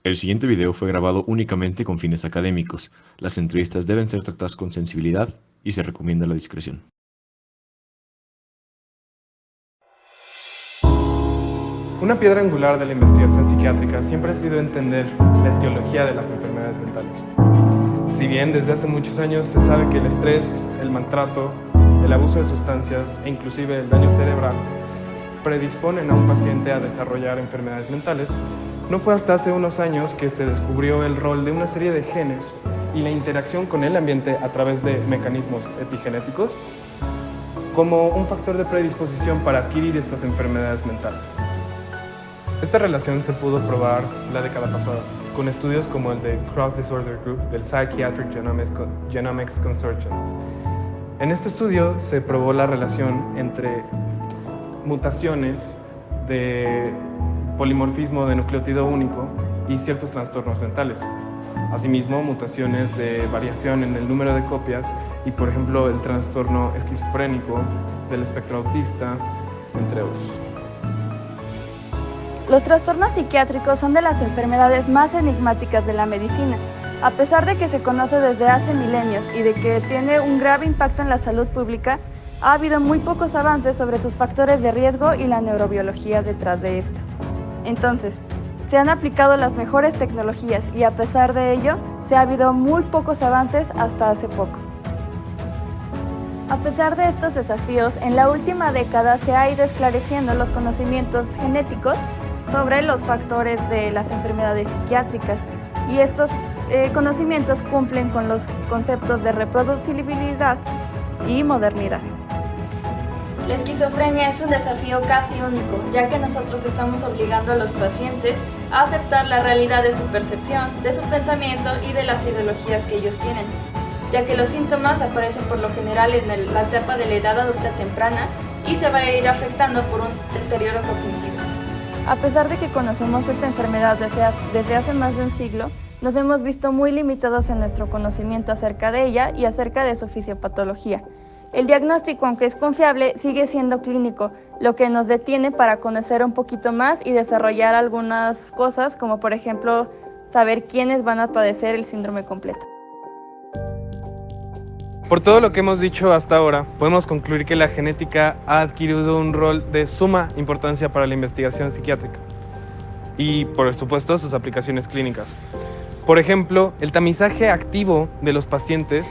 El siguiente video fue grabado únicamente con fines académicos. Las entrevistas deben ser tratadas con sensibilidad y se recomienda la discreción. Una piedra angular de la investigación psiquiátrica siempre ha sido entender la etiología de las enfermedades mentales. Si bien desde hace muchos años se sabe que el estrés, el maltrato, el abuso de sustancias e inclusive el daño cerebral predisponen a un paciente a desarrollar enfermedades mentales, no fue hasta hace unos años que se descubrió el rol de una serie de genes y la interacción con el ambiente a través de mecanismos epigenéticos como un factor de predisposición para adquirir estas enfermedades mentales. Esta relación se pudo probar la década pasada con estudios como el de Cross Disorder Group del Psychiatric Genomics Consortium. En este estudio se probó la relación entre mutaciones de polimorfismo de nucleótido único y ciertos trastornos mentales. Asimismo, mutaciones de variación en el número de copias y, por ejemplo, el trastorno esquizofrénico, del espectro autista, entre otros. Los trastornos psiquiátricos son de las enfermedades más enigmáticas de la medicina. A pesar de que se conoce desde hace milenios y de que tiene un grave impacto en la salud pública, ha habido muy pocos avances sobre sus factores de riesgo y la neurobiología detrás de esta. Entonces, se han aplicado las mejores tecnologías y a pesar de ello, se ha habido muy pocos avances hasta hace poco. A pesar de estos desafíos, en la última década se ha ido esclareciendo los conocimientos genéticos sobre los factores de las enfermedades psiquiátricas y estos conocimientos cumplen con los conceptos de reproducibilidad y modernidad. La esquizofrenia es un desafío casi único, ya que nosotros estamos obligando a los pacientes a aceptar la realidad de su percepción, de su pensamiento y de las ideologías que ellos tienen, ya que los síntomas aparecen por lo general en la etapa de la edad adulta temprana y se va a ir afectando por un deterioro cognitivo. A pesar de que conocemos esta enfermedad desde hace más de un siglo, nos hemos visto muy limitados en nuestro conocimiento acerca de ella y acerca de su fisiopatología. El diagnóstico, aunque es confiable, sigue siendo clínico, lo que nos detiene para conocer un poquito más y desarrollar algunas cosas, como por ejemplo, saber quiénes van a padecer el síndrome completo. Por todo lo que hemos dicho hasta ahora, podemos concluir que la genética ha adquirido un rol de suma importancia para la investigación psiquiátrica y, por supuesto, sus aplicaciones clínicas. Por ejemplo, el tamizaje activo de los pacientes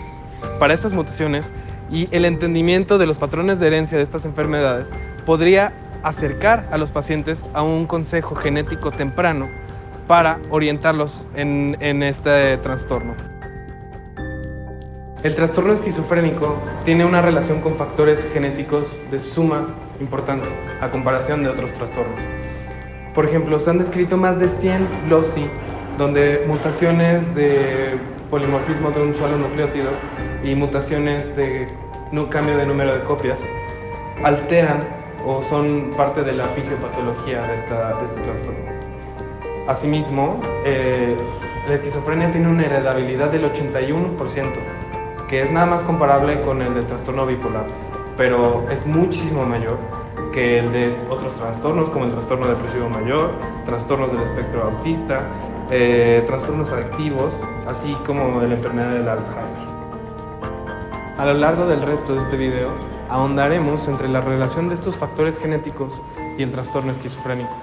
para estas mutaciones y el entendimiento de los patrones de herencia de estas enfermedades podría acercar a los pacientes a un consejo genético temprano para orientarlos en este trastorno. El trastorno esquizofrénico tiene una relación con factores genéticos de suma importancia a comparación de otros trastornos. Por ejemplo, se han descrito más de 100 loci donde mutaciones de polimorfismo de un solo nucleótido y mutaciones de cambio de número de copias alteran o son parte de la fisiopatología de este trastorno. Asimismo, la esquizofrenia tiene una heredabilidad del 81%, que es nada más comparable con el del trastorno bipolar, pero es muchísimo mayor que el de otros trastornos como el trastorno depresivo mayor, trastornos del espectro autista, trastornos adictivos, así como de la enfermedad del Alzheimer. A lo largo del resto de este video, ahondaremos entre la relación de estos factores genéticos y el trastorno esquizofrénico.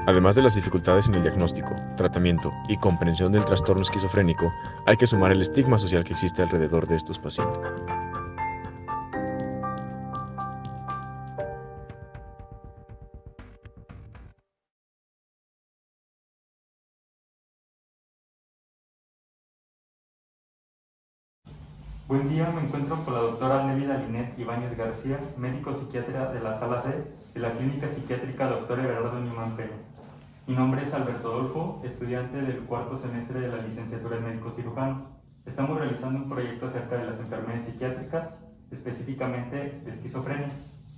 Además de las dificultades en el diagnóstico, tratamiento y comprensión del trastorno esquizofrénico, hay que sumar el estigma social que existe alrededor de estos pacientes. Buen día, me encuentro con la doctora Nélida Linet Ibáñez García, médico psiquiatra de la Sala C de la Clínica Psiquiátrica Dr. Everardo Newman Peña. Mi nombre es Alberto Adolfo, estudiante del cuarto semestre de la licenciatura en médico cirujano. Estamos realizando un proyecto acerca de las enfermedades psiquiátricas, específicamente de esquizofrenia.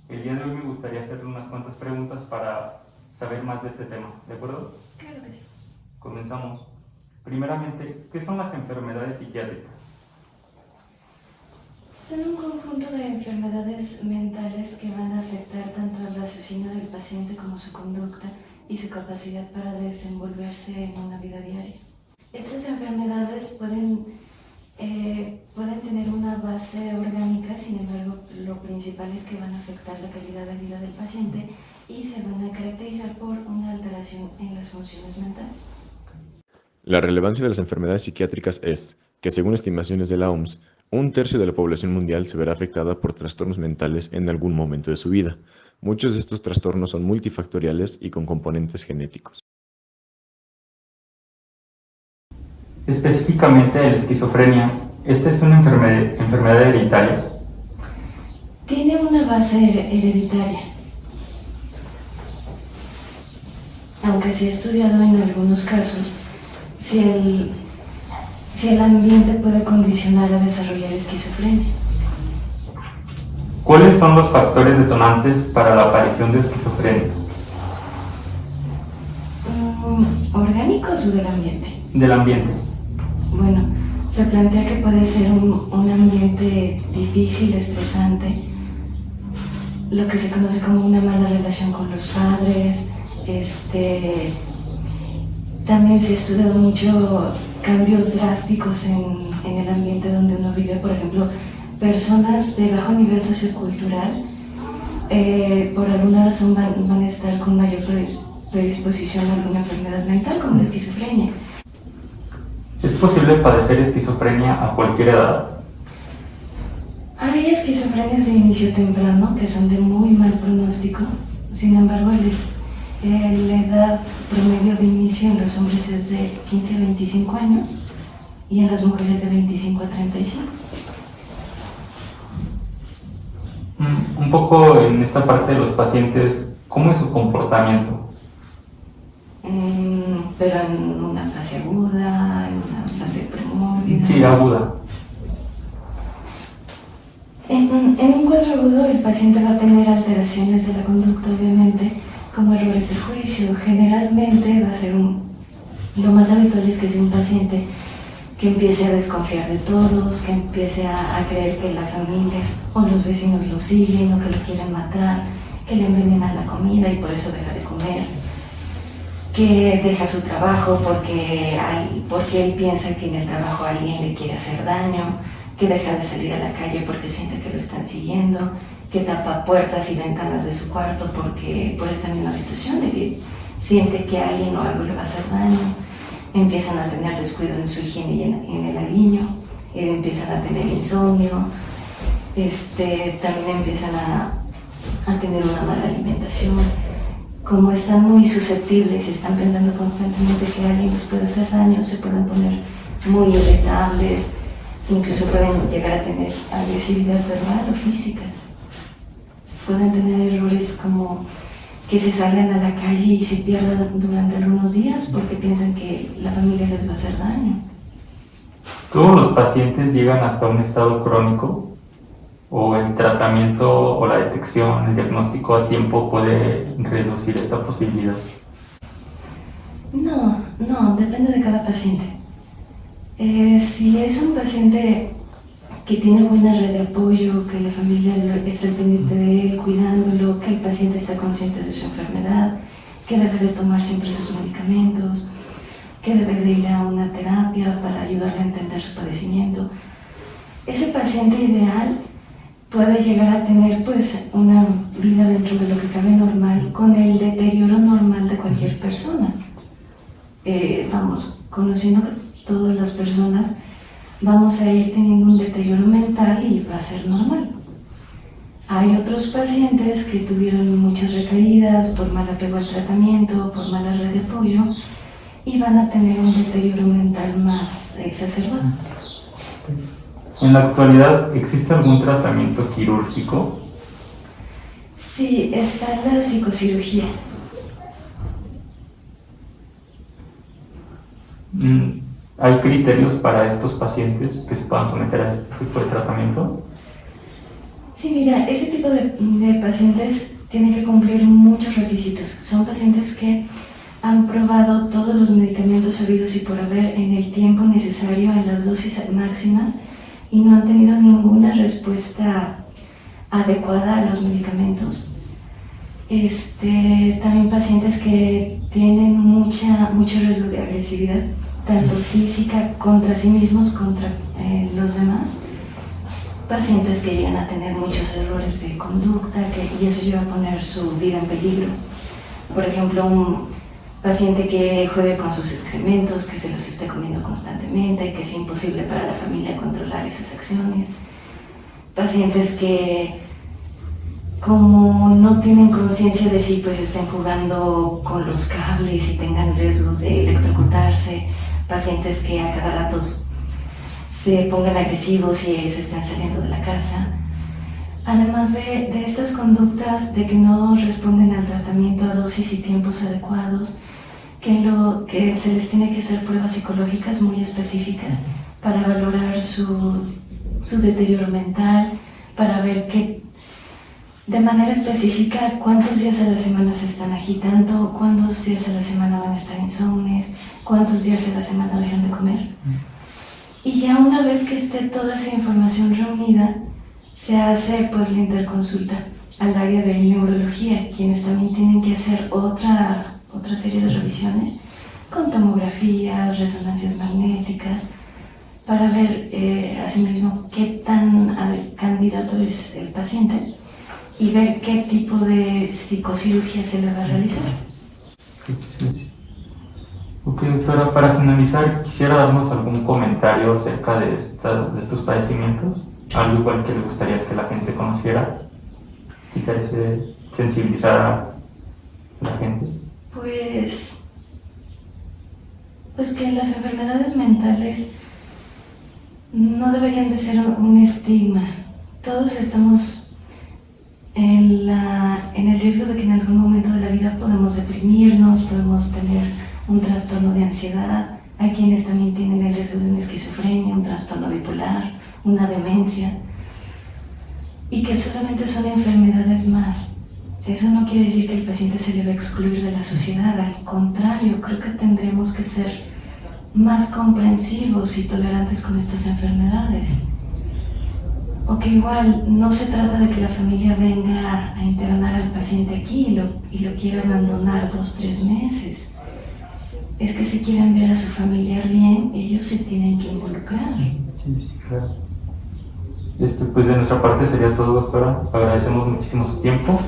El día de hoy me gustaría hacerle unas cuantas preguntas para saber más de este tema, ¿de acuerdo? Claro que sí. Comenzamos. Primeramente, ¿qué son las enfermedades psiquiátricas? Son un conjunto de enfermedades mentales que van a afectar tanto al raciocinio del paciente como su conducta y su capacidad para desenvolverse en una vida diaria. Estas enfermedades pueden tener una base orgánica, sin embargo, lo principal es que van a afectar la calidad de vida del paciente y se van a caracterizar por una alteración en las funciones mentales. La relevancia de las enfermedades psiquiátricas es que, según estimaciones de la OMS, 1/3 de la población mundial se verá afectada por trastornos mentales en algún momento de su vida. Muchos de estos trastornos son multifactoriales y con componentes genéticos. Específicamente de la esquizofrenia, ¿esta es una enfermedad hereditaria? Tiene una base hereditaria, aunque se ha estudiado en algunos casos si el ambiente puede condicionar a desarrollar esquizofrenia. ¿Cuáles son los factores detonantes para la aparición de esquizofrenia? ¿Orgánicos o del ambiente? Del ambiente. Bueno, se plantea que puede ser un ambiente difícil, estresante, lo que se conoce como una mala relación con los padres. También se ha estudiado mucho cambios drásticos en el ambiente donde uno vive. Por ejemplo, personas de bajo nivel sociocultural por alguna razón van a estar con mayor predisposición a alguna enfermedad mental como la esquizofrenia. ¿Es posible padecer esquizofrenia a cualquier edad? Hay esquizofrenias de inicio temprano que son de muy mal pronóstico. Sin embargo, la edad promedio de inicio en los hombres es de 15 a 25 años y en las mujeres de 25 a 35. Un poco en esta parte de los pacientes, ¿cómo es su comportamiento? Pero en una fase aguda, en una fase premórbida. Sí, aguda. En un cuadro agudo el paciente va a tener alteraciones de la conducta, obviamente, como errores de juicio. Generalmente va a ser lo más habitual es que sea un paciente que empiece a desconfiar de todos, que empiece a creer que la familia o los vecinos lo siguen o que lo quieren matar, que le envenenan la comida y por eso deja de comer, que deja su trabajo porque él piensa que en el trabajo alguien le quiere hacer daño, que deja de salir a la calle porque siente que lo están siguiendo, que tapa puertas y ventanas de su cuarto por esta misma situación de que siente que alguien o algo le va a hacer daño. Empiezan a tener descuido en su higiene y en el aliño, empiezan a tener insomnio, también empiezan a tener una mala alimentación. Como están muy susceptibles y están pensando constantemente que alguien les puede hacer daño, se pueden poner muy irritables, incluso pueden llegar a tener agresividad verbal o física. Pueden tener errores como que se salgan a la calle y se pierdan durante algunos días porque piensan que la familia les va a hacer daño. ¿Todos los pacientes llegan hasta un estado crónico? ¿O el tratamiento o la detección, el diagnóstico a tiempo puede reducir esta posibilidad? No, depende de cada paciente. Si es un paciente que tiene buena red de apoyo, que la familia está pendiente de él, cuidándolo, que el paciente está consciente de su enfermedad, que debe de tomar siempre sus medicamentos, que debe de ir a una terapia para ayudarle a entender su padecimiento. Ese paciente ideal puede llegar a tener pues una vida dentro de lo que cabe normal, con el deterioro normal de cualquier persona. Conociendo todas las personas, vamos a ir teniendo un deterioro mental y va a ser normal. Hay otros pacientes que tuvieron muchas recaídas por mal apego al tratamiento, por mala red de apoyo, y van a tener un deterioro mental más exacerbado. En la actualidad, ¿existe algún tratamiento quirúrgico? Sí, está la psicocirugía. ¿Hay criterios para estos pacientes que se puedan someter a este tipo de tratamiento? Sí, mira, ese tipo de pacientes tienen que cumplir muchos requisitos. Son pacientes que han probado todos los medicamentos habidos y por haber en el tiempo necesario, en las dosis máximas, y no han tenido ninguna respuesta adecuada a los medicamentos. También pacientes que tienen mucho riesgo de agresividad, tanto física contra sí mismos, contra los demás. Pacientes que llegan a tener muchos errores de conducta y eso lleva a poner su vida en peligro. Por ejemplo, un paciente que juegue con sus excrementos, que se los esté comiendo constantemente, que es imposible para la familia controlar esas acciones. Pacientes que, como no tienen conciencia de sí, pues estén jugando con los cables y tengan riesgos de electrocutarse. Pacientes que a cada rato se pongan agresivos y se estén saliendo de la casa. Además de estas conductas de que no responden al tratamiento a dosis y tiempos adecuados, que se les tiene que hacer pruebas psicológicas muy específicas para valorar su deterioro mental, para ver de manera específica cuántos días a la semana se están agitando, cuántos días a la semana van a estar insomnes, cuántos días a la semana dejan de comer. Y ya una vez que esté toda esa información reunida, se hace pues la interconsulta al área de neurología, quienes también tienen que hacer otra serie de revisiones con tomografías, resonancias magnéticas, para ver asimismo qué tan candidato es el paciente y ver qué tipo de psicocirugía se le va a realizar. Ok, doctora, para finalizar, quisiera darnos algún comentario acerca de estos padecimientos, algo igual que le gustaría que la gente conociera y que sensibilizar a la gente. Pues que las enfermedades mentales no deberían de ser un estigma. Todos estamos en el riesgo de que en algún momento de la vida podemos deprimirnos, podemos tener un trastorno de ansiedad. Hay quienes también tienen el riesgo de una esquizofrenia, un trastorno bipolar, una demencia, y que solamente son enfermedades más. Eso no quiere decir que el paciente se debe excluir de la sociedad, al contrario, creo que tendremos que ser más comprensivos y tolerantes con estas enfermedades. O que igual no se trata de que la familia venga a internar al paciente aquí y lo quiera abandonar 2-3 meses. Es que si quieren ver a su familiar bien, ellos se tienen que involucrar. Sí, claro. Pues de nuestra parte sería todo, doctora. Agradecemos muchísimo su tiempo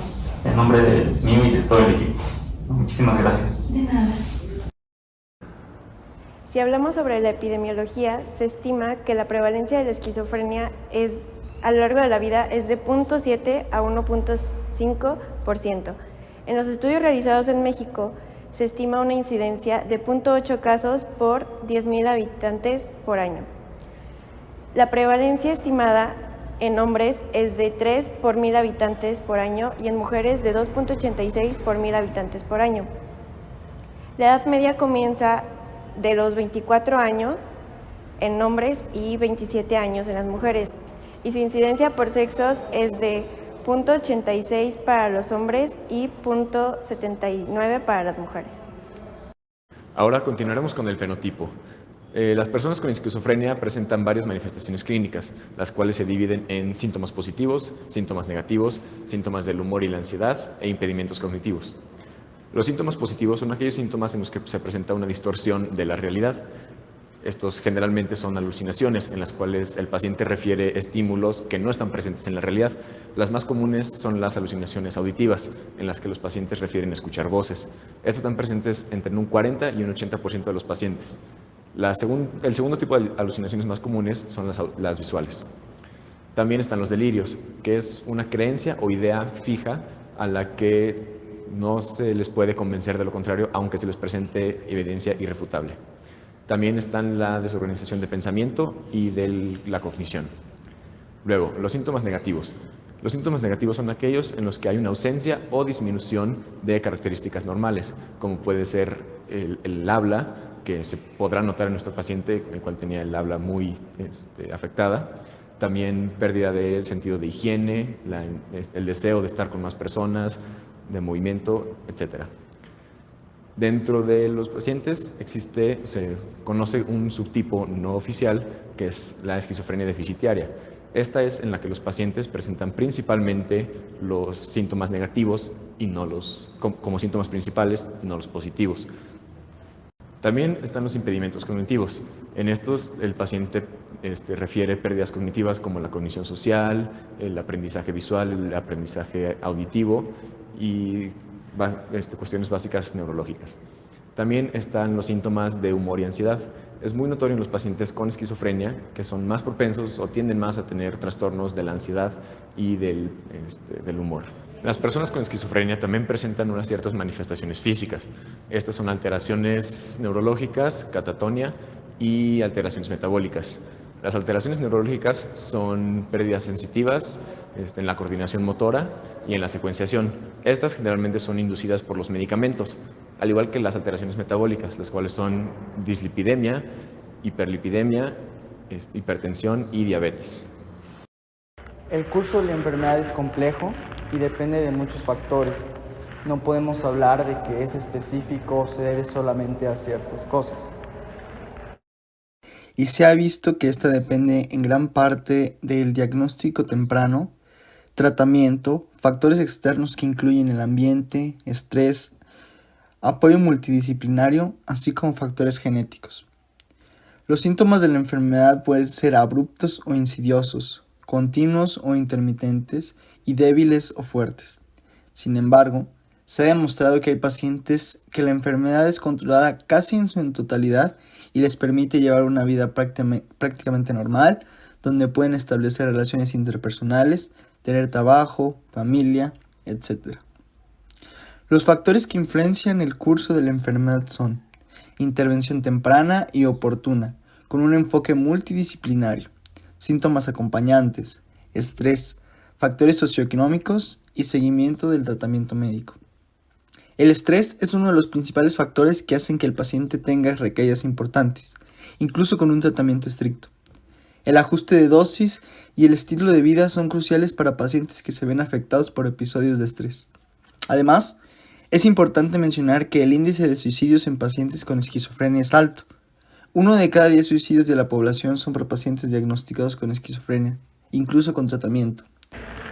en nombre de mío y de todo el equipo. Muchísimas gracias. De nada. Si hablamos sobre la epidemiología, se estima que la prevalencia de la esquizofrenia a lo largo de la vida es de 0.7 a 1.5%. En los estudios realizados en México, se estima una incidencia de 0.8 casos por 10.000 habitantes por año. La prevalencia estimada en hombres es de 3 por 1.000 habitantes por año y en mujeres de 2.86 por 1.000 habitantes por año. La edad media comienza de los 24 años en hombres y 27 años en las mujeres, y su incidencia por sexos es de 0.86 para los hombres y 0.79 para las mujeres. Ahora continuaremos con el fenotipo. Las personas con esquizofrenia presentan varias manifestaciones clínicas, las cuales se dividen en síntomas positivos, síntomas negativos, síntomas del humor y la ansiedad e impedimentos cognitivos. Los síntomas positivos son aquellos síntomas en los que se presenta una distorsión de la realidad. Estos generalmente son alucinaciones en las cuales el paciente refiere estímulos que no están presentes en la realidad. Las más comunes son las alucinaciones auditivas, en las que los pacientes refieren escuchar voces. Estas están presentes entre un 40 y un 80% de los pacientes. El segundo tipo de alucinaciones más comunes son las visuales. También están los delirios, que es una creencia o idea fija a la que no se les puede convencer de lo contrario, aunque se les presente evidencia irrefutable. También están la desorganización de pensamiento y de la cognición. Luego, los síntomas negativos. Los síntomas negativos son aquellos en los que hay una ausencia o disminución de características normales, como puede ser el habla, que se podrá notar en nuestro paciente, el cual tenía el habla muy afectada. También pérdida del sentido de higiene, el deseo de estar con más personas, de movimiento, etc. Dentro de los pacientes se conoce un subtipo no oficial, que es la esquizofrenia deficitaria. Esta es en la que los pacientes presentan principalmente los síntomas negativos y no como síntomas principales y no los positivos. También están los impedimentos cognitivos. En estos el paciente refiere pérdidas cognitivas como la cognición social, el aprendizaje visual, el aprendizaje auditivo y cuestiones básicas neurológicas. También están los síntomas de humor y ansiedad. Es muy notorio en los pacientes con esquizofrenia que son más propensos o tienden más a tener trastornos de la ansiedad y del humor. Las personas con esquizofrenia también presentan unas ciertas manifestaciones físicas. Estas son alteraciones neurológicas, catatonia y alteraciones metabólicas. Las alteraciones neurológicas son pérdidas sensitivas en la coordinación motora y en la secuenciación. Estas generalmente son inducidas por los medicamentos, al igual que las alteraciones metabólicas, las cuales son dislipidemia, hiperlipidemia, hipertensión y diabetes. El curso de la enfermedad es complejo y depende de muchos factores. No podemos hablar de que es específico o se debe solamente a ciertas cosas. Y se ha visto que esta depende en gran parte del diagnóstico temprano, tratamiento, factores externos que incluyen el ambiente, estrés, apoyo multidisciplinario, así como factores genéticos. Los síntomas de la enfermedad pueden ser abruptos o insidiosos, continuos o intermitentes y débiles o fuertes. Sin embargo, se ha demostrado que hay pacientes que la enfermedad es controlada casi en su totalidad y les permite llevar una vida prácticamente normal, donde pueden establecer relaciones interpersonales, tener trabajo, familia, etc. Los factores que influencian el curso de la enfermedad son intervención temprana y oportuna, con un enfoque multidisciplinario, síntomas acompañantes, estrés, factores socioeconómicos y seguimiento del tratamiento médico. El estrés es uno de los principales factores que hacen que el paciente tenga recaídas importantes, incluso con un tratamiento estricto. El ajuste de dosis y el estilo de vida son cruciales para pacientes que se ven afectados por episodios de estrés. Además, es importante mencionar que el índice de suicidios en pacientes con esquizofrenia es alto. 1 de cada 10 suicidios de la población son por pacientes diagnosticados con esquizofrenia, incluso con tratamiento.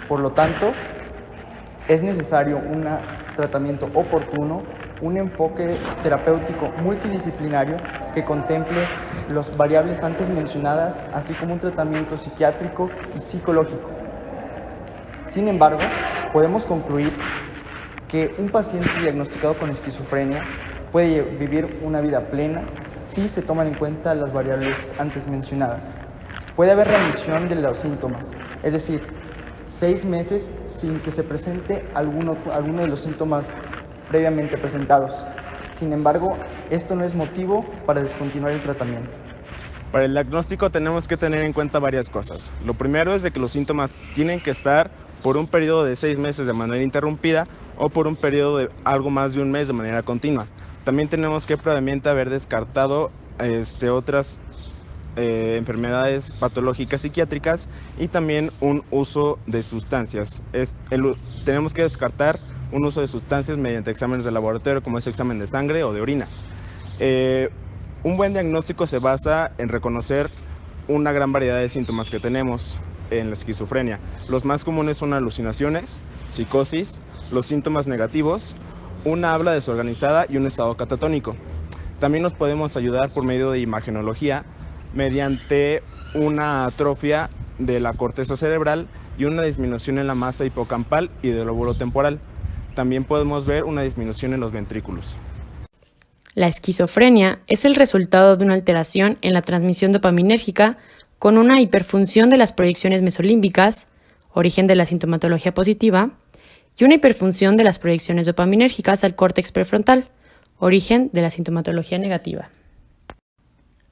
Por lo tanto, es necesario un tratamiento oportuno, un enfoque terapéutico multidisciplinario que contemple las variables antes mencionadas, así como un tratamiento psiquiátrico y psicológico. Sin embargo, podemos concluir que un paciente diagnosticado con esquizofrenia puede vivir una vida plena si se toman en cuenta las variables antes mencionadas. Puede haber remisión de los síntomas, es decir, 6 meses sin que se presente alguno de los síntomas previamente presentados. Sin embargo, esto no es motivo para descontinuar el tratamiento. Para el diagnóstico tenemos que tener en cuenta varias cosas. Lo primero es de que los síntomas tienen que estar por un periodo de 6 meses de manera interrumpida o por un periodo de algo más de un mes de manera continua. También tenemos que previamente haber descartado otras enfermedades patológicas psiquiátricas y también un uso de sustancias. Tenemos que descartar un uso de sustancias mediante exámenes de laboratorio como es examen de sangre o de orina. Un buen diagnóstico se basa en reconocer una gran variedad de síntomas que tenemos en la esquizofrenia. Los más comunes son alucinaciones, psicosis, los síntomas negativos, una habla desorganizada y un estado catatónico. También nos podemos ayudar por medio de imagenología mediante una atrofia de la corteza cerebral y una disminución en la masa hipocampal y del lóbulo temporal. También podemos ver una disminución en los ventrículos. La esquizofrenia es el resultado de una alteración en la transmisión dopaminérgica con una hiperfunción de las proyecciones mesolímbicas, origen de la sintomatología positiva, y una hiperfunción de las proyecciones dopaminérgicas al córtex prefrontal, origen de la sintomatología negativa.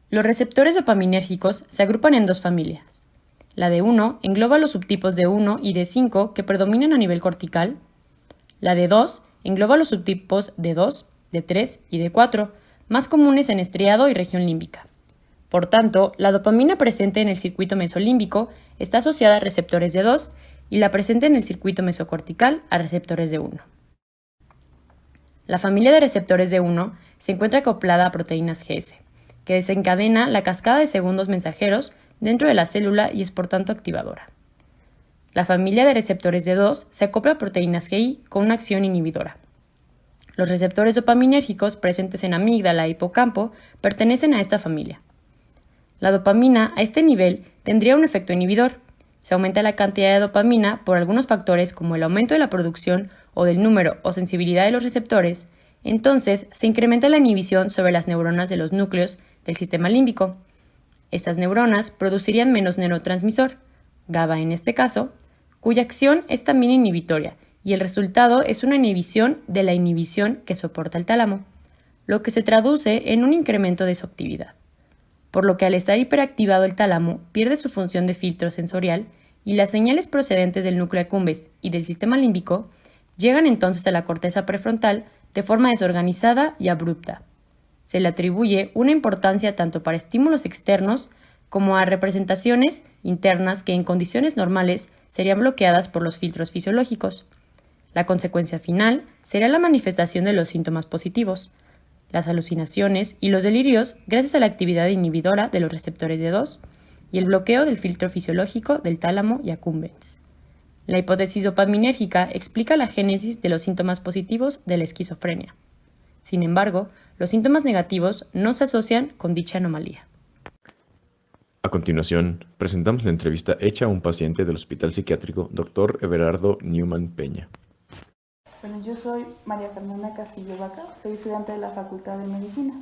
Los receptores dopaminérgicos se agrupan en 2 familias. La de 1 engloba los subtipos de 1 y de 5 que predominan a nivel cortical. La de 2 engloba los subtipos de 2, de 3 y de 4, más comunes en estriado y región límbica. Por tanto, la dopamina presente en el circuito mesolímbico está asociada a receptores de 2 y la presente en el circuito mesocortical a receptores de 1. La familia de receptores de 1 se encuentra acoplada a proteínas GS, que desencadena la cascada de segundos mensajeros dentro de la célula y es por tanto activadora. La familia de receptores D2 se acopla a proteínas GI con una acción inhibidora. Los receptores dopaminérgicos presentes en amígdala e hipocampo pertenecen a esta familia. La dopamina a este nivel tendría un efecto inhibidor. Se aumenta la cantidad de dopamina por algunos factores como el aumento de la producción o del número o sensibilidad de los receptores, entonces se incrementa la inhibición sobre las neuronas de los núcleos del sistema límbico. Estas neuronas producirían menos neurotransmisor, GABA en este caso, cuya acción es también inhibitoria, y el resultado es una inhibición de la inhibición que soporta el tálamo, lo que se traduce en un incremento de su actividad. Por lo que al estar hiperactivado el tálamo pierde su función de filtro sensorial y las señales procedentes del núcleo accumbens y del sistema límbico llegan entonces a la corteza prefrontal de forma desorganizada y abrupta. Se le atribuye una importancia tanto para estímulos externos como a representaciones internas que en condiciones normales serían bloqueadas por los filtros fisiológicos. La consecuencia final sería la manifestación de los síntomas positivos, las alucinaciones y los delirios gracias a la actividad inhibidora de los receptores D2 y el bloqueo del filtro fisiológico del tálamo y accumbens. La hipótesis dopaminérgica explica la génesis de los síntomas positivos de la esquizofrenia. Sin embargo, los síntomas negativos no se asocian con dicha anomalía. A continuación, presentamos la entrevista hecha a un paciente del Hospital Psiquiátrico Dr. Everardo Newman Peña. Bueno, yo soy María Fernanda Castillo Vaca, soy estudiante de la Facultad de Medicina.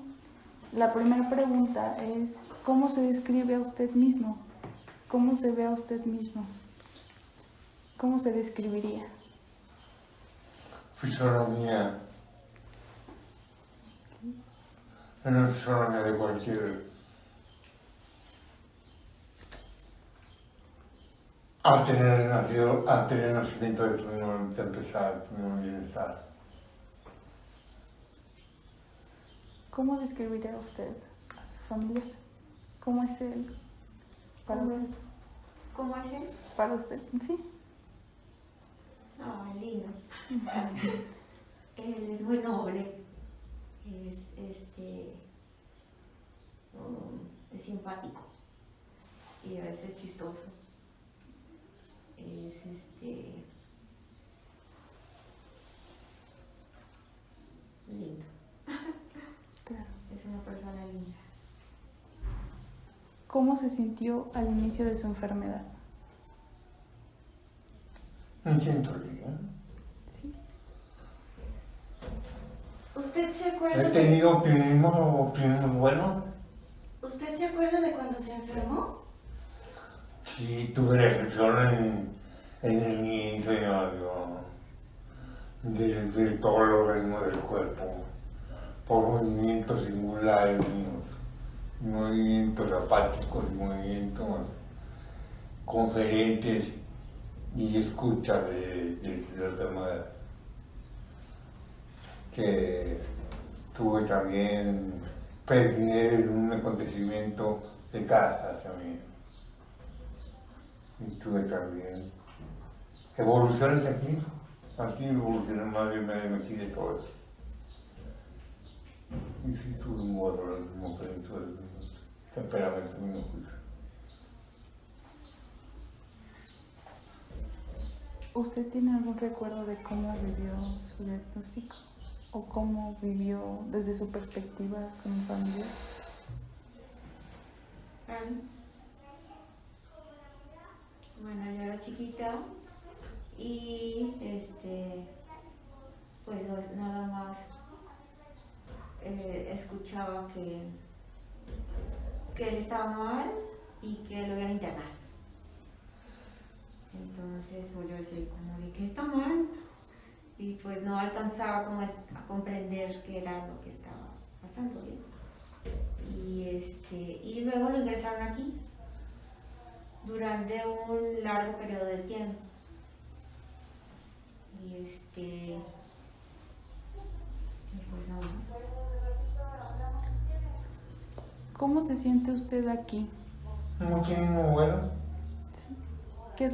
La primera pregunta es, ¿cómo se describe a usted mismo? ¿Cómo se ve a usted mismo? ¿Cómo se describiría? Fisonomía. Una fisonomía de cualquier... Al tener nacimiento de tu mismo bienestar. ¿Cómo describiría usted a su familiar? ¿Cómo es él para usted? ¿Cómo es él? Para usted, sí. Ah, lindo. Él es muy noble. Es simpático y a veces chistoso. Lindo. Claro. Es una persona linda. ¿Cómo se sintió al inicio de su enfermedad? Me siento bien. Sí. ¿Usted se acuerda? He tenido optimismo bueno. ¿Usted se acuerda de cuando se enfermó? Sí, tuve reflexión en el inicio de todo el organismo del cuerpo, por movimientos singulares míos, movimientos apáticos y movimientos conferentes y escucha de los demás. Que tuve también prevenir un acontecimiento de casa también. Y tuve también evoluciones aquí evolucioné más bien me metí de todo eso. Y sí tuve un otro el mismo plenitud del mismo temperamento, el mismo juicio. ¿Usted tiene algún recuerdo de cómo vivió su diagnóstico? ¿O cómo vivió desde su perspectiva como familiar? Bueno, yo era chiquita y pues nada más escuchaba que él estaba mal y que lo iban a internar. Entonces pues yo decía como de que está mal y pues no alcanzaba como a comprender qué era lo que estaba pasando bien. Y luego lo ingresaron aquí durante un largo periodo de tiempo. Y pues nada más. ¿Cómo se siente usted aquí? Muchísimo bueno. Sí. ¿Qué es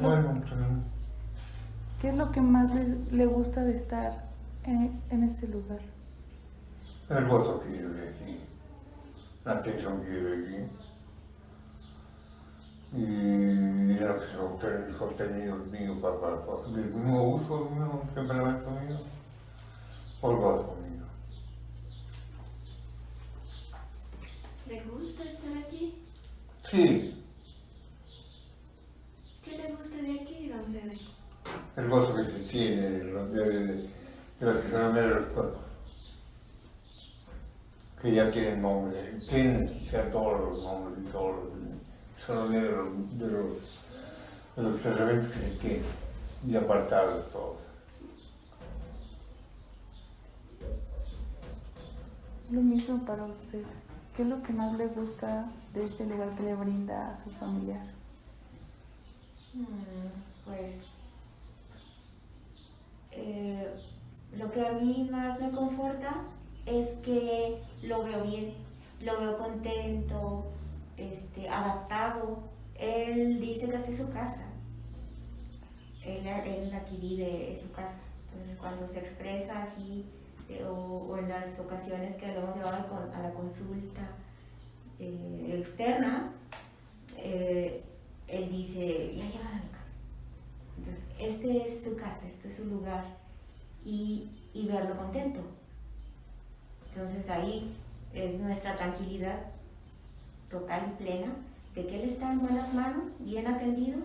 lo que más le gusta de estar en este lugar? El gozo que vive aquí, la atención que vive aquí, y lo que se ha obtenido mío para el mismo uso, el mismo temperamento mío, por gozo mío. ¿Le gusta estar aquí? Sí, ¿Qué le gusta de aquí, don Fede? el gozo que se tiene de la fisonomía de los cuerpos, que ya tienen nombre, tienen ya todos los nombres y todos los fisonomía de los elementos que se tienen, y apartados todos. Lo mismo para usted. ¿Qué es lo que más le gusta de este lugar que le brinda a su familiar? Pues lo que a mí más me conforta es que lo veo bien, lo veo contento, adaptado. Él dice que esta es su casa. Él aquí vive, es su casa. Entonces cuando se expresa así, o en las ocasiones que lo hemos llevado a la consulta externa, él dice, ya llévame a mi casa. Entonces, este es su casa, este es su lugar, y verlo contento. Entonces ahí es nuestra tranquilidad total y plena de que él está en buenas manos, bien atendido,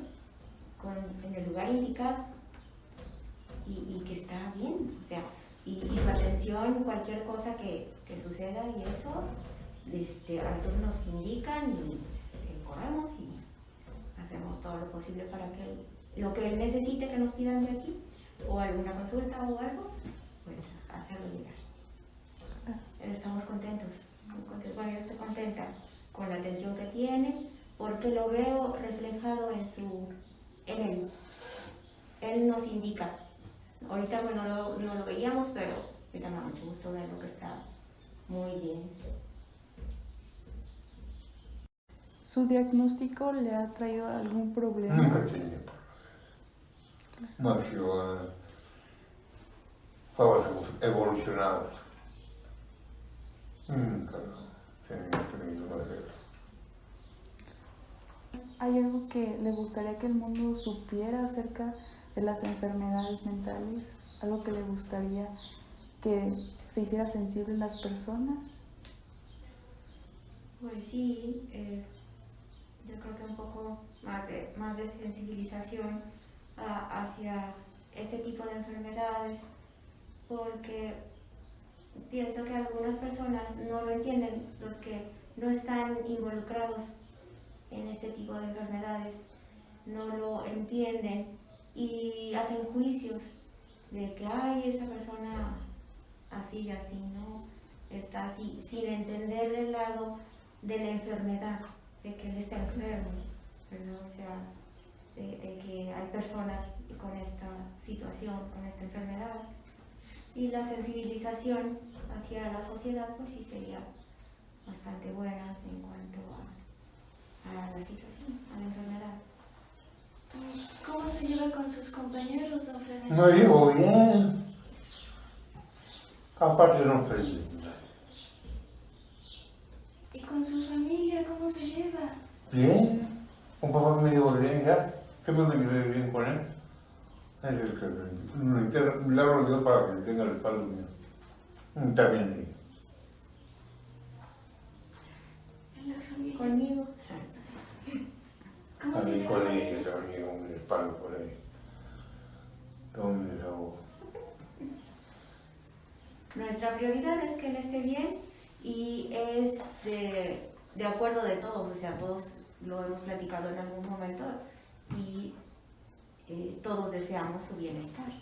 en el lugar indicado, y que está bien, o sea, y su atención, cualquier cosa que suceda y eso, a nosotros nos indican y corremos y hacemos todo lo posible para que lo que él necesite que nos pidan de aquí, o alguna consulta o algo, pues hacerlo llegar. Pero estamos contentos, muy contentos. Bueno, yo estoy contenta con la atención que tiene, porque lo veo reflejado en él. Él nos indica. Ahorita bueno, no lo veíamos, pero ahorita me da mucho gusto verlo, que está muy bien. ¿Su diagnóstico le ha traído algún problema? Nunca he tenido problemas. No ha sido pruebas evolucionadas. Nunca he tenido nada de eso. ¿Hay algo que le gustaría que el mundo supiera acerca de las enfermedades mentales? ¿Algo que le gustaría que se hiciera sensible las personas? Pues sí, yo creo que un poco más de sensibilización hacia este tipo de enfermedades, porque pienso que algunas personas no lo entienden, los que no están involucrados en este tipo de enfermedades no lo entienden y hacen juicios de que ay, esa persona así y así, ¿no? Está así, sin entender el lado de la enfermedad, de que él está enfermo, ¿verdad? O sea, de que hay personas con esta situación, con esta enfermedad. Y la sensibilización hacia la sociedad, pues sí sería bastante buena en cuanto a la situación, a la enfermedad. ¿Cómo se lleva con sus compañeros, don Fede? No llevo bien. Aparte no estoy bien. ¿Y con su familia cómo se lleva? Bien. Un papá me llevo bien ya. Siempre me llevé bien con él. Es el que le abro Dios para que tenga el espalda mío. También. ¿En la familia? Conmigo. ¿Cómo se lleva con con ella? ella? También con el espalda por ahí. Todo me desahogo. Nuestra prioridad es que él esté bien y es de acuerdo de todos, o sea, todos lo hemos platicado en algún momento y todos deseamos su bienestar,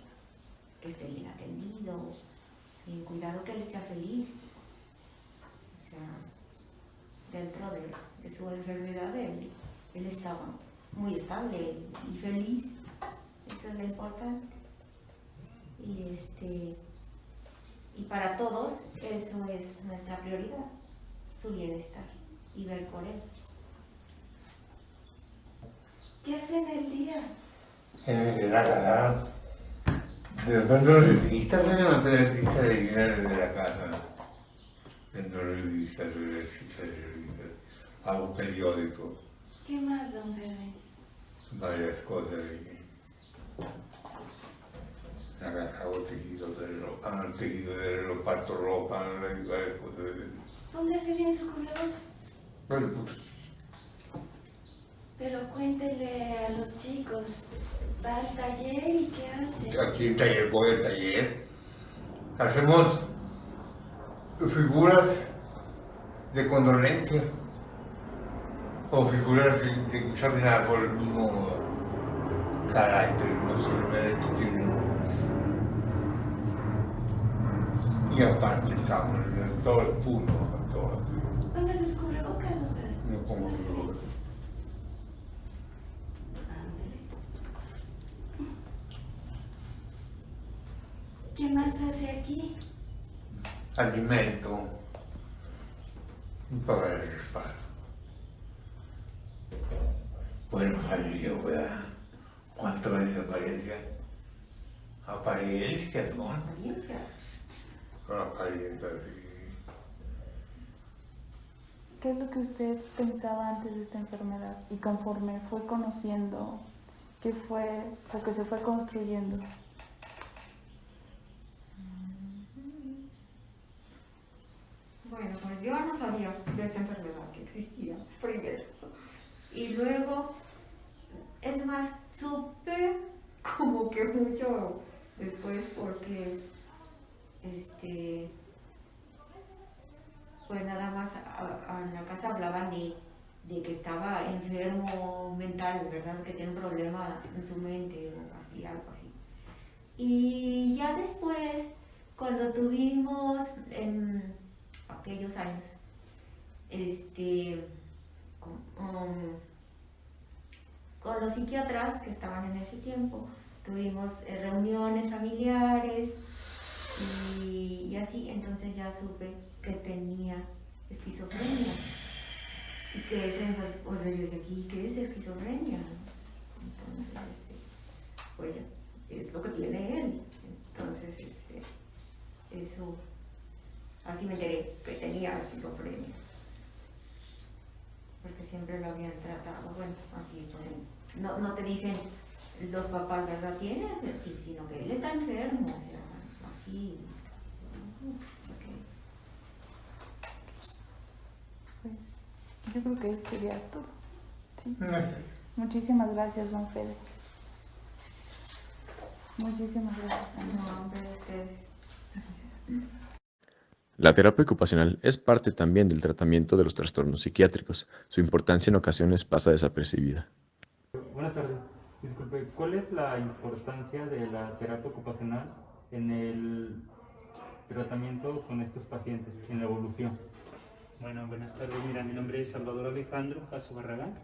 que esté bien atendido, cuidado que él sea feliz, o sea, dentro de su enfermedad él estaba muy estable y feliz, eso es lo importante. Y para todos eso es nuestra prioridad, su bienestar y ver por él. ¿Qué hace en el día? En la casa. De repente revistas, no tener lista de llenar de la casa. Dentro de revistas. Hago periódicos. ¿Qué más, don Fede? Varias cosas. Hago tejido de reloj, parto ropa, varias cosas. Póngase bien su cubrebocas. No le puse. Pero cuéntele a los chicos, ¿va al taller y qué hace? Aquí en taller, voy al taller. Hacemos figuras de condolencia o figuras de examinar por el mismo carácter, no solamente que tienen. Y aparte estamos en todo el puro, todo. Póngase su cubrebocas, don Fede. No pongo figuras. ¿Qué más hace aquí? Alimento y pagar el respaldo. Buenos años yo, ¿verdad? ¿Cuánto años de apariencia? Apariencia, ¿no? Apariencia. Con apariencia, sí. ¿Qué es lo que usted pensaba antes de esta enfermedad y conforme fue conociendo, qué fue lo que se fue construyendo? Bueno, pues yo no sabía de esta enfermedad que existía primero. Y luego, es más, supe como que mucho después porque, pues nada más en la casa hablaban de que estaba enfermo mental, ¿verdad? Que tiene un problema en su mente o así, algo así. Y ya después, cuando tuvimos en aquellos años, con los psiquiatras que estaban en ese tiempo, tuvimos reuniones familiares y así, entonces ya supe que tenía esquizofrenia y que o sea, yo decía, ¿qué es esquizofrenia? Entonces, pues ya, es lo que tiene él. Entonces, eso, así me enteré que tenía esquizofrenia, porque siempre lo habían tratado, bueno, así, pues no te dicen los papás, ¿verdad? Tiene, sí, sino que él está enfermo, o sea, así. Okay. Pues yo creo que sería todo. ¿Sí? Muchísimas gracias, don Fede. Muchísimas gracias también. No, hombre, ustedes. La terapia ocupacional es parte también del tratamiento de los trastornos psiquiátricos. Su importancia en ocasiones pasa desapercibida. Buenas tardes. Disculpe, ¿cuál es la importancia de la terapia ocupacional en el tratamiento con estos pacientes, en la evolución? Bueno, buenas tardes. Mira, mi nombre es Salvador Alejandro Jasso Barragán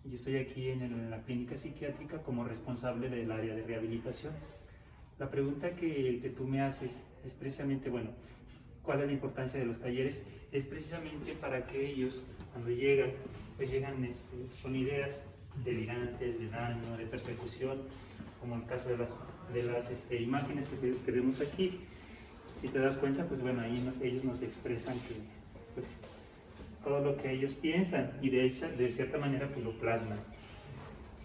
y estoy aquí en la clínica psiquiátrica como responsable del área de rehabilitación. La pregunta que tú me haces es precisamente, bueno, ¿cuál es la importancia de los talleres? Es precisamente para que ellos, cuando llegan, pues llegan con ideas delirantes, de daño, de persecución, como el caso de las imágenes que vemos aquí. Si te das cuenta, pues bueno, ahí ellos nos expresan que, pues, todo lo que ellos piensan y de cierta manera pues lo plasman.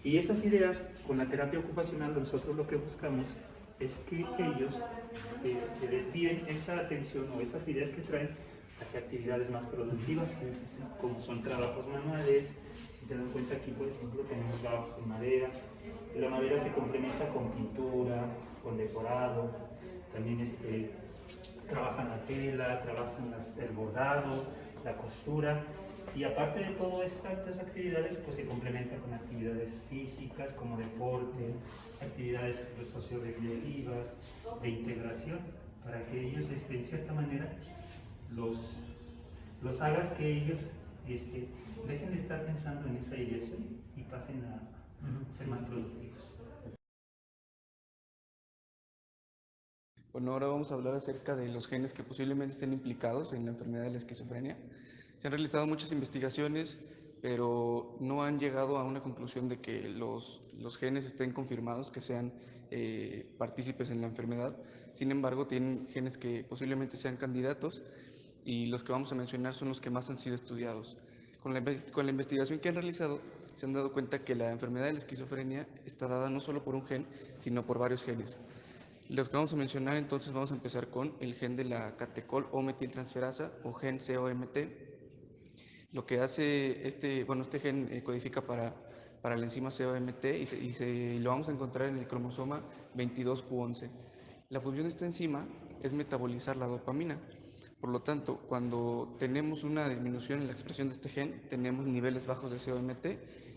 Y esas ideas, con la terapia ocupacional, nosotros lo que buscamos es que ellos desvíen esa atención o esas ideas que traen hacia actividades más productivas, como son trabajos manuales. Si se dan cuenta, aquí por ejemplo tenemos trabajos en madera. La madera se complementa con pintura, con decorado, también trabajan la tela, trabajan el bordado, la costura, y aparte de todas estas actividades, pues se complementa con actividades físicas como deporte, actividades sociorecreativas, de integración, para que ellos en cierta manera los hagas que ellos dejen de estar pensando en esa ideación y pasen a ser más productivos. Bueno, ahora vamos a hablar acerca de los genes que posiblemente estén implicados en la enfermedad de la esquizofrenia. Se han realizado muchas investigaciones, pero no han llegado a una conclusión de que los genes estén confirmados, que sean partícipes en la enfermedad. Sin embargo, tienen genes que posiblemente sean candidatos y los que vamos a mencionar son los que más han sido estudiados. Con la investigación que han realizado, se han dado cuenta que la enfermedad de la esquizofrenia está dada no solo por un gen, sino por varios genes. Los que vamos a mencionar, entonces vamos a empezar con el gen de la catecol o metiltransferasa o gen COMT. Lo que hace este gen codifica para la enzima COMT y lo vamos a encontrar en el cromosoma 22q11. La función de esta enzima es metabolizar la dopamina. Por lo tanto, cuando tenemos una disminución en la expresión de este gen, tenemos niveles bajos de COMT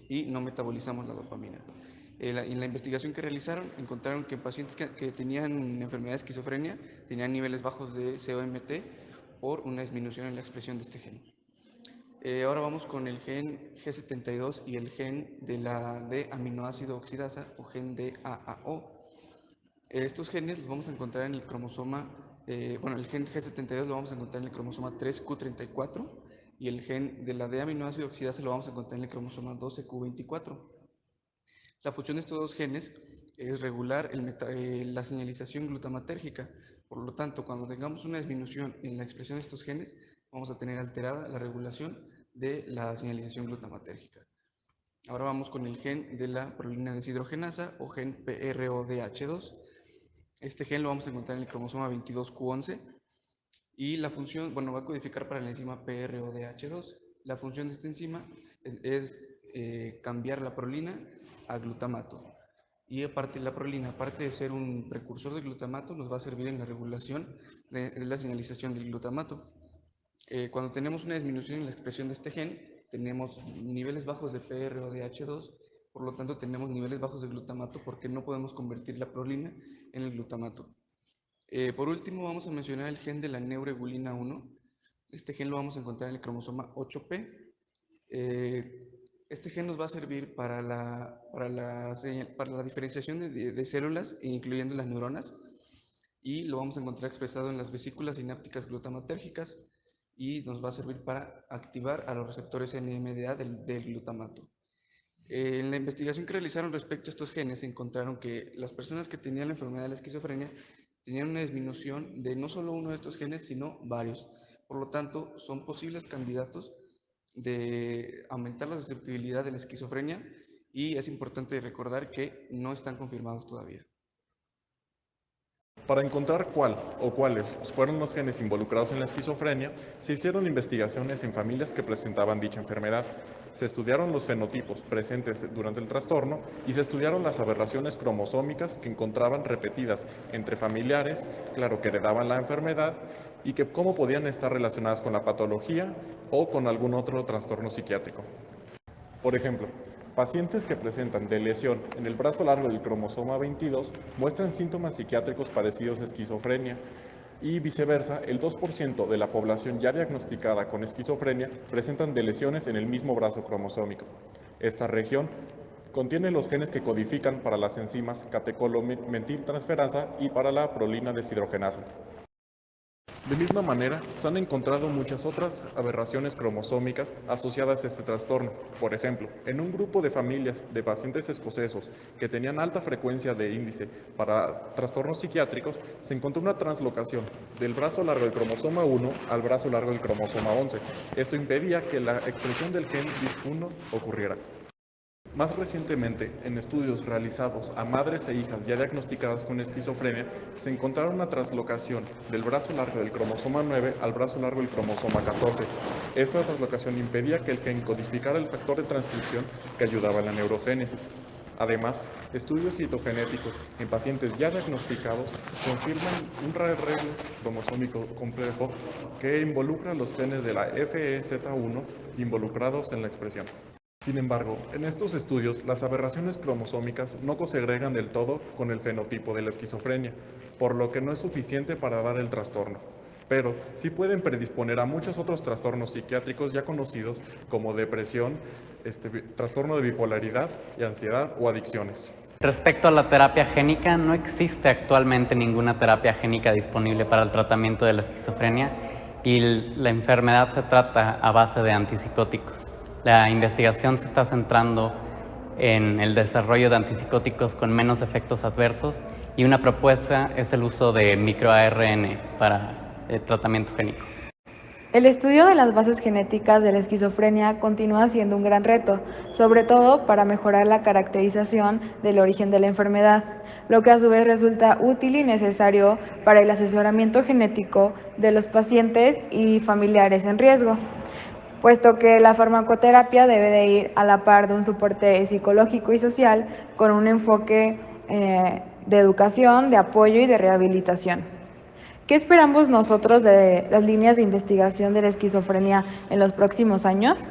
y no metabolizamos la dopamina. En la investigación que realizaron, encontraron que pacientes que tenían enfermedad de esquizofrenia tenían niveles bajos de COMT por una disminución en la expresión de este gen. Ahora vamos con el gen G72 y el gen de la D-aminoácido oxidasa o gen DAAO. Estos genes los vamos a encontrar en el cromosoma, el gen G72 lo vamos a encontrar en el cromosoma 3q34 y el gen de la D-aminoácido oxidasa lo vamos a encontrar en el cromosoma 12q24. La función de estos dos genes es regular la señalización glutamatérgica. Por lo tanto, cuando tengamos una disminución en la expresión de estos genes, vamos a tener alterada la regulación de la señalización glutamatérgica. Ahora vamos con el gen de la prolina deshidrogenasa o gen PRODH2. Este gen lo vamos a encontrar en el cromosoma 22q11 y la función, va a codificar para la enzima PRODH2. La función de esta enzima es cambiar la prolina a glutamato. Y aparte la prolina, aparte de ser un precursor de glutamato, nos va a servir en la regulación de la señalización del glutamato. Cuando tenemos una disminución en la expresión de este gen, tenemos niveles bajos de PRODH2, por lo tanto tenemos niveles bajos de glutamato porque no podemos convertir la prolina en el glutamato. Por último vamos a mencionar el gen de la neuregulina 1. Este gen lo vamos a encontrar en el cromosoma 8p. Este gen nos va a servir para la diferenciación de células, incluyendo las neuronas, y lo vamos a encontrar expresado en las vesículas sinápticas glutamatérgicas y nos va a servir para activar a los receptores NMDA del glutamato. En la investigación que realizaron respecto a estos genes, encontraron que las personas que tenían la enfermedad de la esquizofrenia tenían una disminución de no solo uno de estos genes, sino varios. Por lo tanto, son posibles candidatos de aumentar la susceptibilidad de la esquizofrenia y es importante recordar que no están confirmados todavía. Para encontrar cuál o cuáles fueron los genes involucrados en la esquizofrenia, se hicieron investigaciones en familias que presentaban dicha enfermedad. Se estudiaron los fenotipos presentes durante el trastorno y se estudiaron las aberraciones cromosómicas que encontraban repetidas entre familiares, claro, que heredaban la enfermedad y que cómo podían estar relacionadas con la patología o con algún otro trastorno psiquiátrico. Por ejemplo, pacientes que presentan de lesión en el brazo largo del cromosoma 22 muestran síntomas psiquiátricos parecidos a esquizofrenia y viceversa, el 2% de la población ya diagnosticada con esquizofrenia presentan de lesiones en el mismo brazo cromosómico. Esta región contiene los genes que codifican para las enzimas catecol-metiltransferasa y para la prolina deshidrogenasa. De misma manera, se han encontrado muchas otras aberraciones cromosómicas asociadas a este trastorno. Por ejemplo, en un grupo de familias de pacientes escocesos que tenían alta frecuencia de índice para trastornos psiquiátricos, se encontró una translocación del brazo largo del cromosoma 1 al brazo largo del cromosoma 11. Esto impedía que la expresión del gen DIS1 ocurriera. Más recientemente, en estudios realizados a madres e hijas ya diagnosticadas con esquizofrenia, se encontraron una translocación del brazo largo del cromosoma 9 al brazo largo del cromosoma 14. Esta translocación impedía que el gen codificara el factor de transcripción que ayudaba en la neurogénesis. Además, estudios citogenéticos en pacientes ya diagnosticados confirman un arreglo cromosómico complejo que involucra los genes de la FEZ1 involucrados en la expresión. Sin embargo, en estos estudios, las aberraciones cromosómicas no cosegregan del todo con el fenotipo de la esquizofrenia, por lo que no es suficiente para dar el trastorno. Pero sí pueden predisponer a muchos otros trastornos psiquiátricos ya conocidos como depresión, trastorno de bipolaridad y ansiedad o adicciones. Respecto a la terapia génica, no existe actualmente ninguna terapia génica disponible para el tratamiento de la esquizofrenia y la enfermedad se trata a base de antipsicóticos. La investigación se está centrando en el desarrollo de antipsicóticos con menos efectos adversos y una propuesta es el uso de microARN para el tratamiento génico. El estudio de las bases genéticas de la esquizofrenia continúa siendo un gran reto, sobre todo para mejorar la caracterización del origen de la enfermedad, lo que a su vez resulta útil y necesario para el asesoramiento genético de los pacientes y familiares en riesgo, puesto que la farmacoterapia debe de ir a la par de un soporte psicológico y social con un enfoque de educación, de apoyo y de rehabilitación. ¿Qué esperamos nosotros de las líneas de investigación de la esquizofrenia en los próximos años?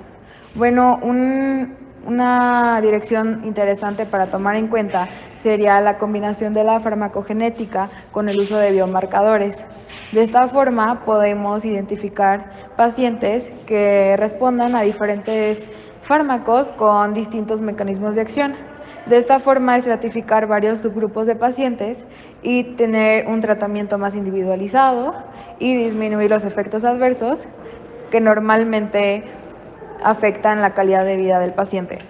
Bueno, una dirección interesante para tomar en cuenta sería la combinación de la farmacogenética con el uso de biomarcadores. De esta forma podemos identificar pacientes que respondan a diferentes fármacos con distintos mecanismos de acción. De esta forma, estratificar varios subgrupos de pacientes y tener un tratamiento más individualizado y disminuir los efectos adversos que normalmente afectan la calidad de vida del paciente.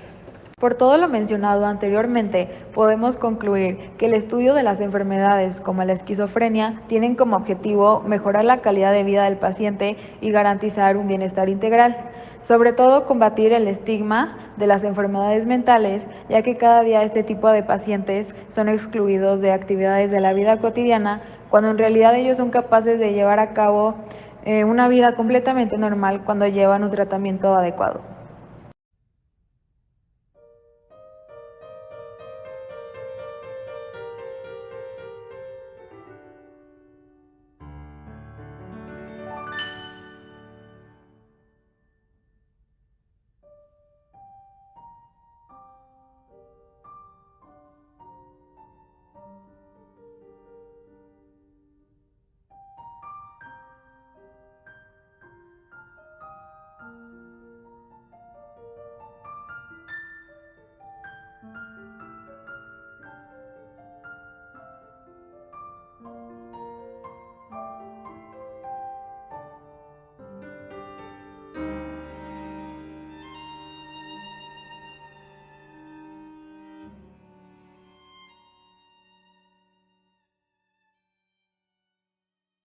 Por todo lo mencionado anteriormente, podemos concluir que el estudio de las enfermedades como la esquizofrenia tienen como objetivo mejorar la calidad de vida del paciente y garantizar un bienestar integral. Sobre todo combatir el estigma de las enfermedades mentales, ya que cada día este tipo de pacientes son excluidos de actividades de la vida cotidiana, cuando en realidad ellos son capaces de llevar a cabo una vida completamente normal cuando llevan un tratamiento adecuado.